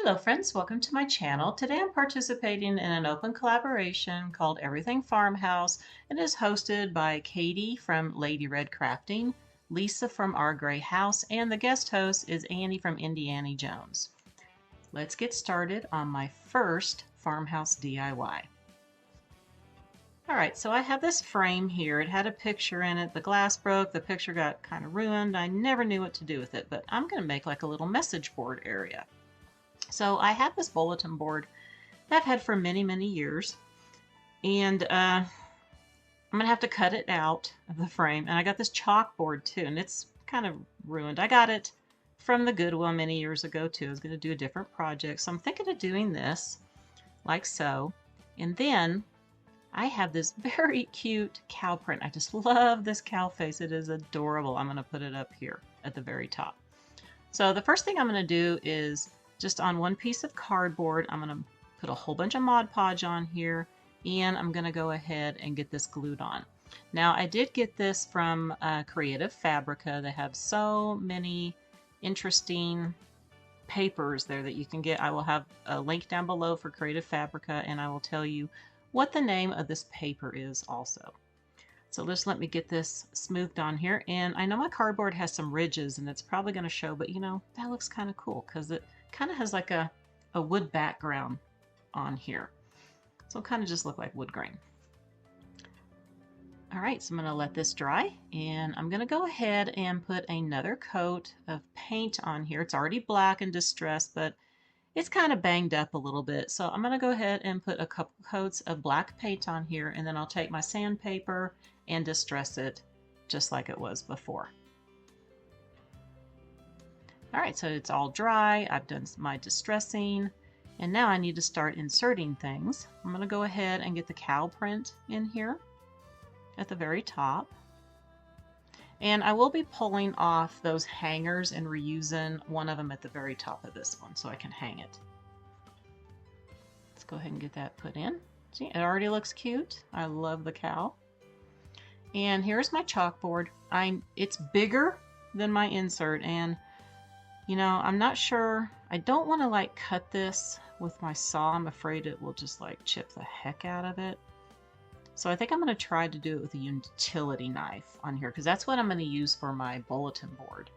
Hello friends, welcome to my channel. Today I'm participating in an open collaboration called Everything Farmhouse. It is hosted by Katie from Lady Red Crafting, Lisa from Our Gray House, and the guest host is Annie from Indiana Jones. Let's get started on my first farmhouse DIY. Alright, so I have this frame here. It had a picture in it. The glass broke, the picture got kind of ruined. I never knew what to do with it, but I'm going to make like a little message board area. So I have this bulletin board that I've had for many, many years, and I'm going to have to cut it out of the frame. And I got this chalkboard too, and it's kind of ruined. I got it from the Goodwill many years ago too. I was going to do a different project, so I'm thinking of doing this like so. And then I have this very cute cow print. I just love this cow face. It is adorable. I'm going to put it up here at the very top. So the first thing I'm going to do is just on one piece of cardboard, I'm going to put a whole bunch of Mod Podge on here, and I'm going to go ahead and get this glued on. Now, I did get this from Creative Fabrica. They have so many interesting papers there that you can get. I will have a link down below for Creative Fabrica, and I will tell you what the name of this paper is also. So just let me get this smoothed on here. And I know my cardboard has some ridges, and it's probably going to show, but you know, that looks kind of cool because it kind of has like a wood background on here. So it'll kind of just look like wood grain. All right, so I'm going to let this dry, and I'm going to go ahead and put another coat of paint on here. It's already black and distressed, but it's kind of banged up a little bit. So I'm going to go ahead and put a couple coats of black paint on here, and then I'll take my sandpaper and distress it just like it was before. All right, so it's all dry. I've done my distressing, and now I need to start inserting things. I'm going to go ahead and get the cow print in here at the very top. And I will be pulling off those hangers and reusing one of them at the very top of this one so I can hang it. Let's go ahead and get that put in. See, it already looks cute. I love the cow. And here's my chalkboard. It's bigger than my insert, and you know, I'm not sure. I don't want to like cut this with my saw. I'm afraid it will just like chip the heck out of it. So I think I'm going to try to do it with a utility knife on here because that's what I'm going to use for my bulletin board.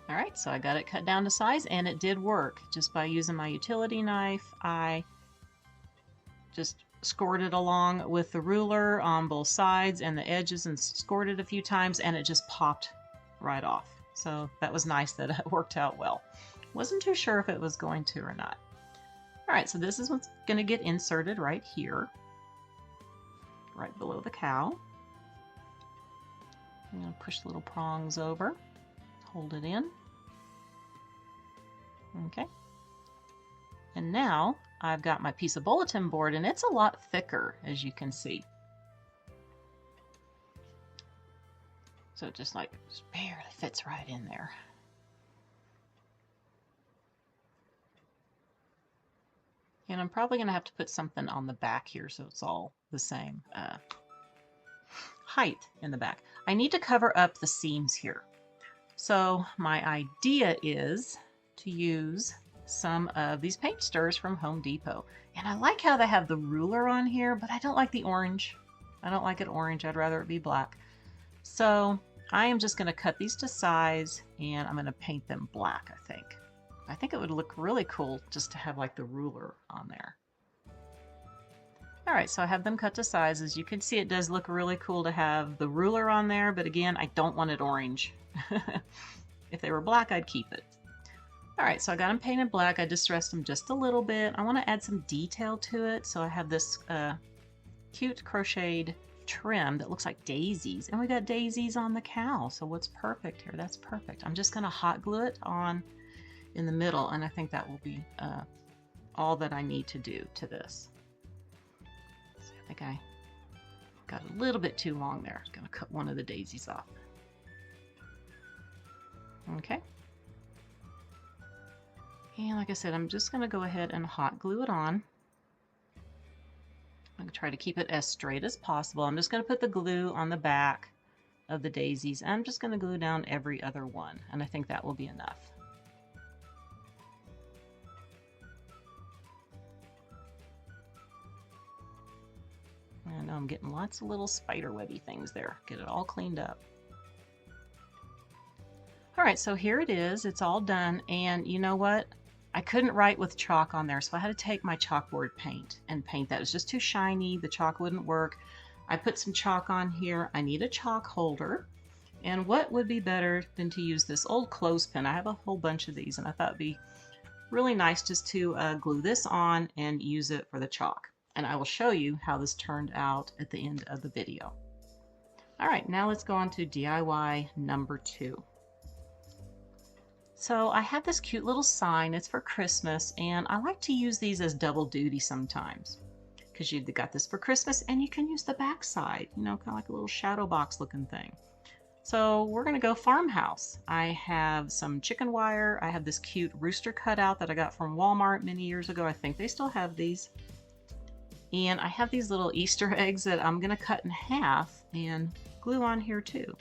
All right, so I got it cut down to size, and it did work. Just by using my utility knife, I just scored it along with the ruler on both sides and the edges and scored it a few times, and it just popped right off. So that was nice that it worked out well. Wasn't too sure if it was going to or not. All right, so this is what's going to get inserted right here, right below the cow. I'm going to push the little prongs over, hold it in. Okay. And now I've got my piece of bulletin board, and it's a lot thicker, as you can see. So it just barely fits right in there. And I'm probably going to have to put something on the back here so it's all the same height in the back. I need to cover up the seams here. So my idea is to use some of these paint stirrers from Home Depot. And I like how they have the ruler on here, but I don't like the orange. I don't like it orange. I'd rather it be black. So I am just going to cut these to size, and I'm going to paint them black, I think. I think it would look really cool just to have like the ruler on there. All right, so I have them cut to size. As you can see, it does look really cool to have the ruler on there, but again, I don't want it orange. If they were black, I'd keep it. All right, so I got them painted black. I distressed them just a little bit. I want to add some detail to it, so I have this cute crocheted trim that looks like daisies, and we got daisies on the cow. So what's perfect here? That's perfect. I'm just going to hot glue it on in the middle, and I think that will be all that I need to do to this. So I think I got a little bit too long there. I'm going to cut one of the daisies off. Okay. And like I said, I'm just going to go ahead and hot glue it on. I'm going to try to keep it as straight as possible. I'm just going to put the glue on the back of the daisies. I'm just going to glue down every other one, and I think that will be enough. I know I'm getting lots of little spider webby things there. Get it all cleaned up. All right, so here it is. It's all done, and you know what? I couldn't write with chalk on there, so I had to take my chalkboard paint and paint that. It was just too shiny. The chalk wouldn't work. I put some chalk on here. I need a chalk holder. And what would be better than to use this old clothespin? I have a whole bunch of these, and I thought it'd be really nice just to glue this on and use it for the chalk. And I will show you how this turned out at the end of the video. All right, now let's go on to DIY number 2. So I have this cute little sign. It's for Christmas, and I like to use these as double duty sometimes, because you've got this for Christmas and you can use the back side, you know, kind of like a little shadow box looking thing. So we're going to go farmhouse. I have some chicken wire. I have this cute rooster cutout that I got from Walmart many years ago. I think they still have these. And I have these little Easter eggs that I'm going to cut in half and glue on here too.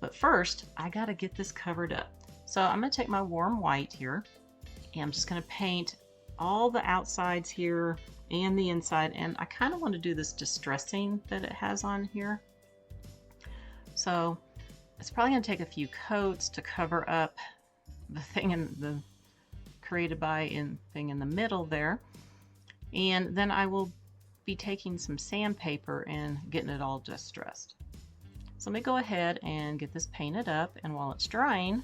But first, I got to get this covered up. So I'm going to take my warm white here, and I'm just going to paint all the outsides here and the inside, and I kind of want to do this distressing that it has on here. So it's probably going to take a few coats to cover up the thing in the created by in thing in the middle there, and then I will be taking some sandpaper and getting it all distressed. So let me go ahead and get this painted up, and while it's drying,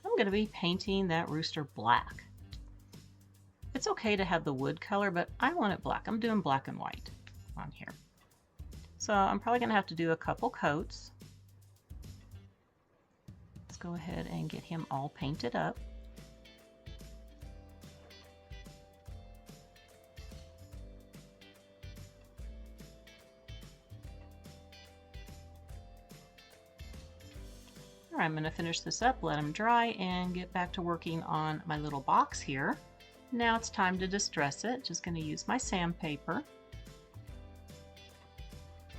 I'm going to be painting that rooster black. It's okay to have the wood color, but I want it black. I'm doing black and white on here. So I'm probably going to have to do a couple coats. Let's go ahead and get him all painted up. I'm going to finish this up, let them dry, and get back to working on my little box here. Now it's time to distress it. Just going to use my sandpaper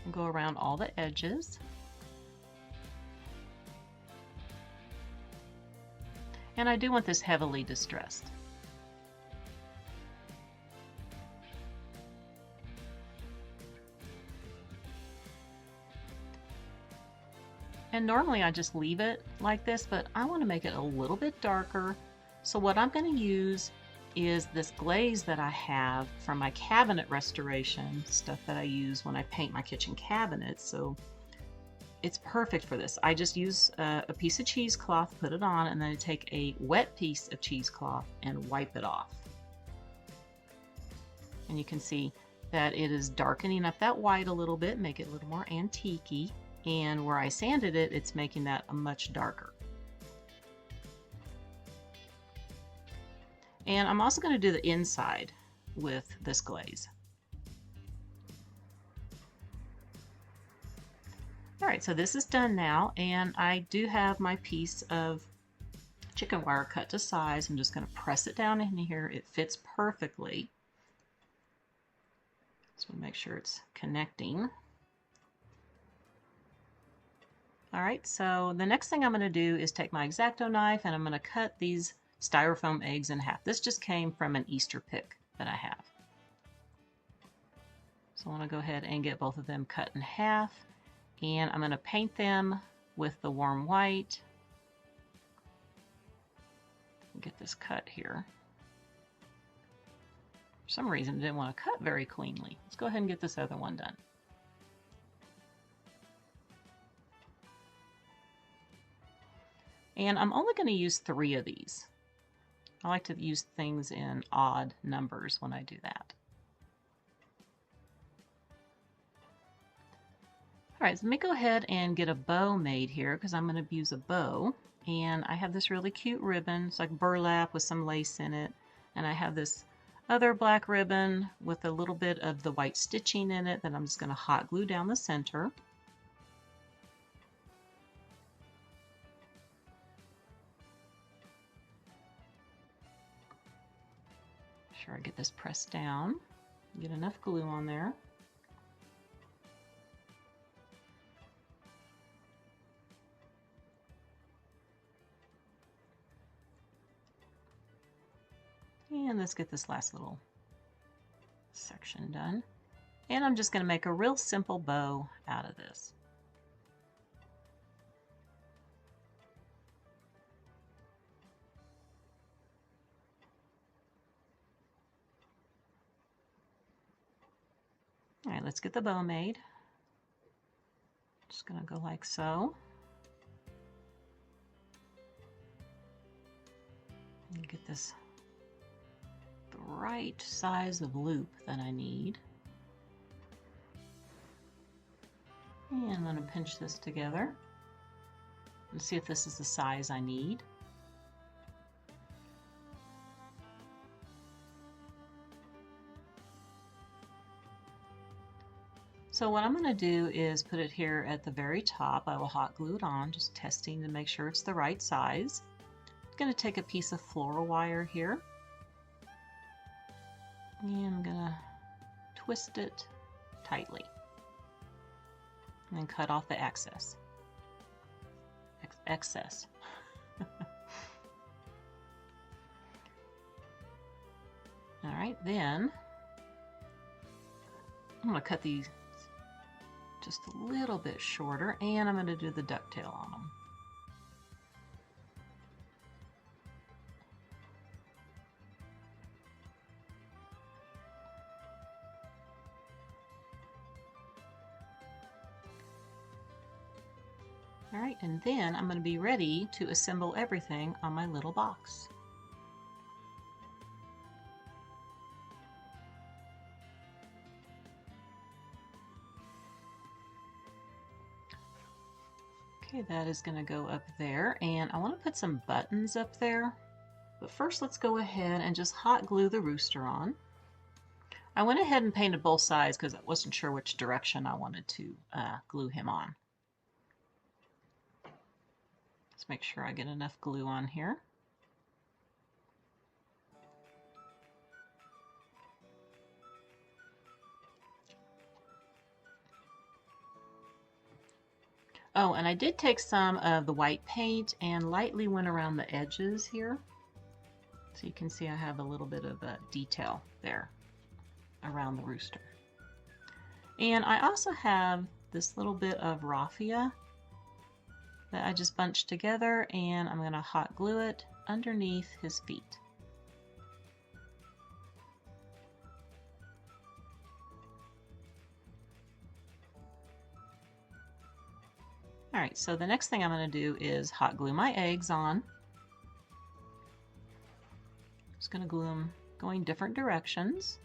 and go around all the edges. And I do want this heavily distressed. And normally I just leave it like this, but I want to make it a little bit darker. So what I'm going to use is this glaze that I have from my cabinet restoration, stuff that I use when I paint my kitchen cabinets. So it's perfect for this. I just use a piece of cheesecloth, put it on, and then I take a wet piece of cheesecloth and wipe it off. And you can see that it is darkening up that white a little bit, make it a little more antique-y. And where I sanded it, it's making that a much darker. And I'm also going to do the inside with this glaze. All right, so this is done now, and I do have my piece of chicken wire cut to size. I'm just going to press it down in here. It fits perfectly. So make sure it's connecting. All right, so the next thing I'm going to do is take my X-Acto knife, and I'm going to cut these styrofoam eggs in half. This just came from an Easter pick that I have. So I want to go ahead and get both of them cut in half, and I'm going to paint them with the warm white. Get this cut here. For some reason, I didn't want to cut very cleanly. Let's go ahead and get this other one done. And I'm only going to use 3 of these. I like to use things in odd numbers when I do that. All right, so let me go ahead and get a bow made here because I'm going to use a bow. And I have this really cute ribbon. It's like burlap with some lace in it. And I have this other black ribbon with a little bit of the white stitching in it that I'm just going to hot glue down the center. Sure I get this pressed down, get enough glue on there. And let's get this last little section done. And I'm just going to make a real simple bow out of this. All right, let's get the bow made. Just going to go like so. And get this the right size of loop that I need. And I'm going to pinch this together and see if this is the size I need. So what I'm going to do is put it here at the very top. I will hot glue it on, just testing to make sure it's the right size. I'm going to take a piece of floral wire here, and I'm going to twist it tightly, and then cut off the excess. Excess. All right, then I'm going to cut these just a little bit shorter, and I'm going to do the ducktail on them. All right, and then I'm going to be ready to assemble everything on my little box. Okay, that is going to go up there, and I want to put some buttons up there. But first, let's go ahead and just hot glue the rooster on. I went ahead and painted both sides because I wasn't sure which direction I wanted to glue him on. Let's make sure I get enough glue on here. Oh, and I did take some of the white paint and lightly went around the edges here. So you can see I have a little bit of a detail there around the rooster. And I also have this little bit of raffia that I just bunched together, and I'm going to hot glue it underneath his feet. Alright, so the next thing I'm going to do is hot glue my eggs on. Just going to glue them going different directions.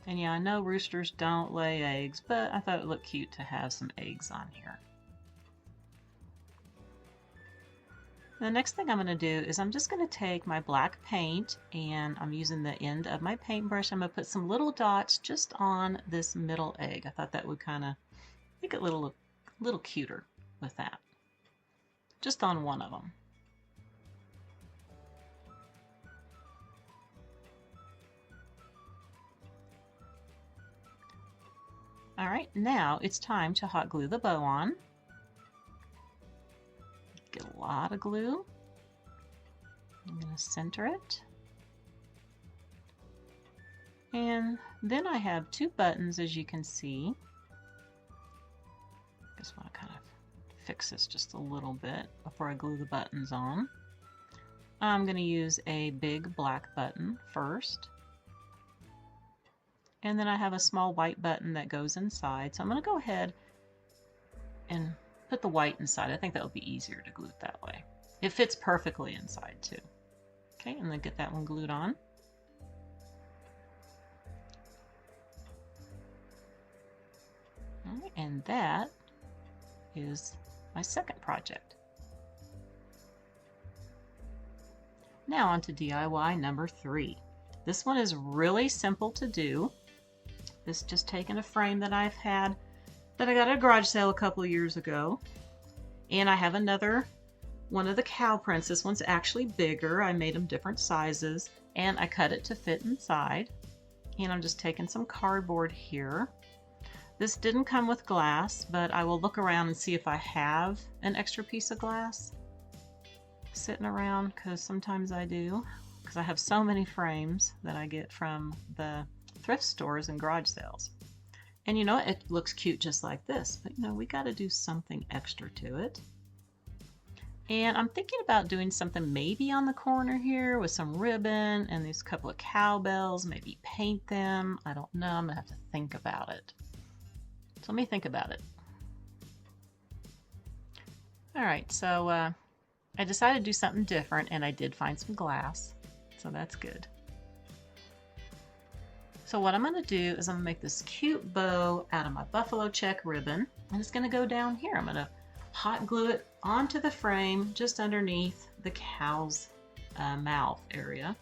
And yeah, I know roosters don't lay eggs, but I thought it looked cute to have some eggs on here. The next thing I'm going to do is I'm just going to take my black paint, and I'm using the end of my paintbrush. I'm going to put some little dots just on this middle egg. I thought that would kind of make it a little cuter with that. Just on one of them. All right, now it's time to hot glue the bow on. Get a lot of glue. I'm going to center it. And then I have two buttons, as you can see. Just want to kind of fix this just a little bit before I glue the buttons on. I'm going to use a big black button first. And then I have a small white button that goes inside. So I'm going to go ahead and put the white inside. I think that would be easier to glue it that way. It fits perfectly inside too. Okay, and then get that one glued on. All right, and that is my second project. Now on to DIY number 3. This one is really simple to do. This just taking a frame that I've had that I got at a garage sale a couple of years ago. And I have another one of the cow prints. This one's actually bigger. I made them different sizes and I cut it to fit inside. And I'm just taking some cardboard here. This didn't come with glass, but I will look around and see if I have an extra piece of glass sitting around, because sometimes I do, because I have so many frames that I get from the thrift stores and garage sales. And you know, it looks cute just like this, but you know, we got to do something extra to it. And I'm thinking about doing something maybe on the corner here with some ribbon and these couple of cowbells, maybe paint them. I don't know, I'm gonna have to think about it. So let me think about it. All right, so I decided to do something different, and I did find some glass, so that's good. So what I'm going to do is I'm going to make this cute bow out of my buffalo check ribbon, and it's going to go down here. I'm going to hot glue it onto the frame just underneath the cow's mouth area.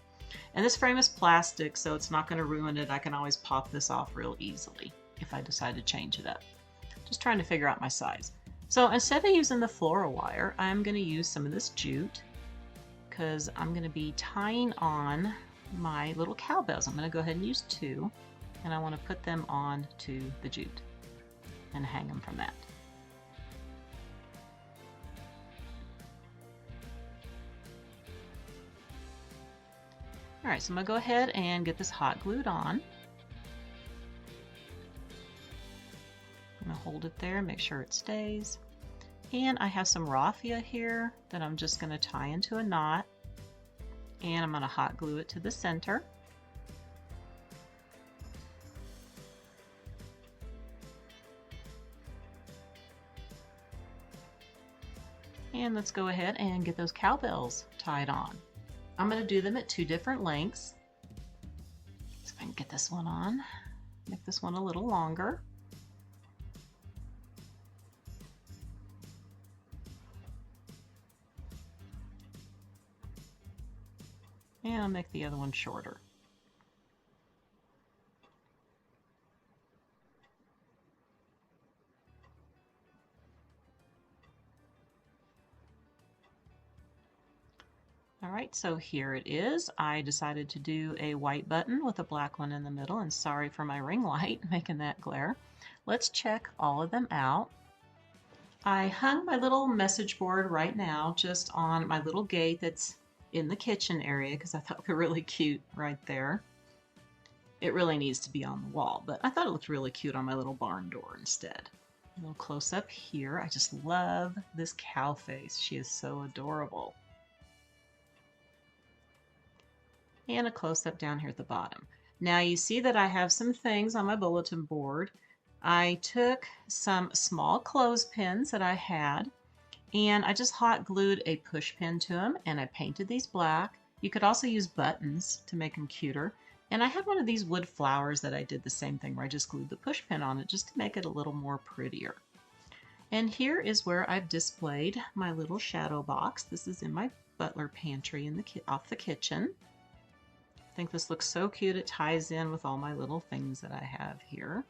And this frame is plastic, so it's not going to ruin it. I can always pop this off real easily if I decide to change it up. Just trying to figure out my size. So instead of using the floral wire, I'm going to use some of this jute, because I'm going to be tying on my little cowbells. I'm going to go ahead and use 2, and I want to put them on to the jute and hang them from that. All right, so I'm going to go ahead and get this hot glued on. I'm going to hold it there, make sure it stays. And I have some raffia here that I'm just going to tie into a knot. And I'm going to hot glue it to the center. And let's go ahead and get those cowbells tied on. I'm going to do them at 2 different lengths. So if I can get this one on, make this one a little longer. And I'll make the other one shorter. All right, so here it is. I decided to do a white button with a black one in the middle, and sorry for my ring light making that glare. Let's check all of them out. I hung my little message board right now just on my little gate that's in the kitchen area, because I thought it looked really cute right there. It really needs to be on the wall, but I thought it looked really cute on my little barn door instead. A little close up here. I just love this cow face. She is so adorable. And a close up down here at the bottom. Now you see that I have some things on my bulletin board. I took some small clothespins that I had, and I just hot glued a push pin to them, and I painted these black. You could also use buttons to make them cuter. And I have one of these wood flowers that I did the same thing, where I just glued the push pin on it just to make it a little more prettier. And here is where I've displayed my little shadow box. This is in my butler pantry in off the kitchen. I think this looks so cute. It ties in with all my little things that I have here.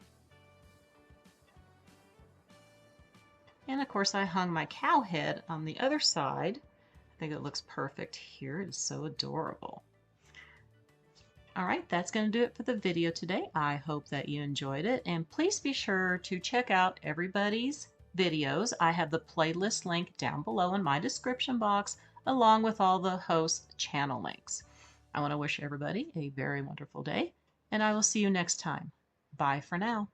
And of course I hung my cow head on the other side. I think it looks perfect here. It is so adorable. All right, that's going to do it for the video today. I hope that you enjoyed it, and please be sure to check out everybody's videos. I have the playlist link down below in my description box, along with all the host channel links. I want to wish everybody a very wonderful day, and I will see you next time. Bye for now.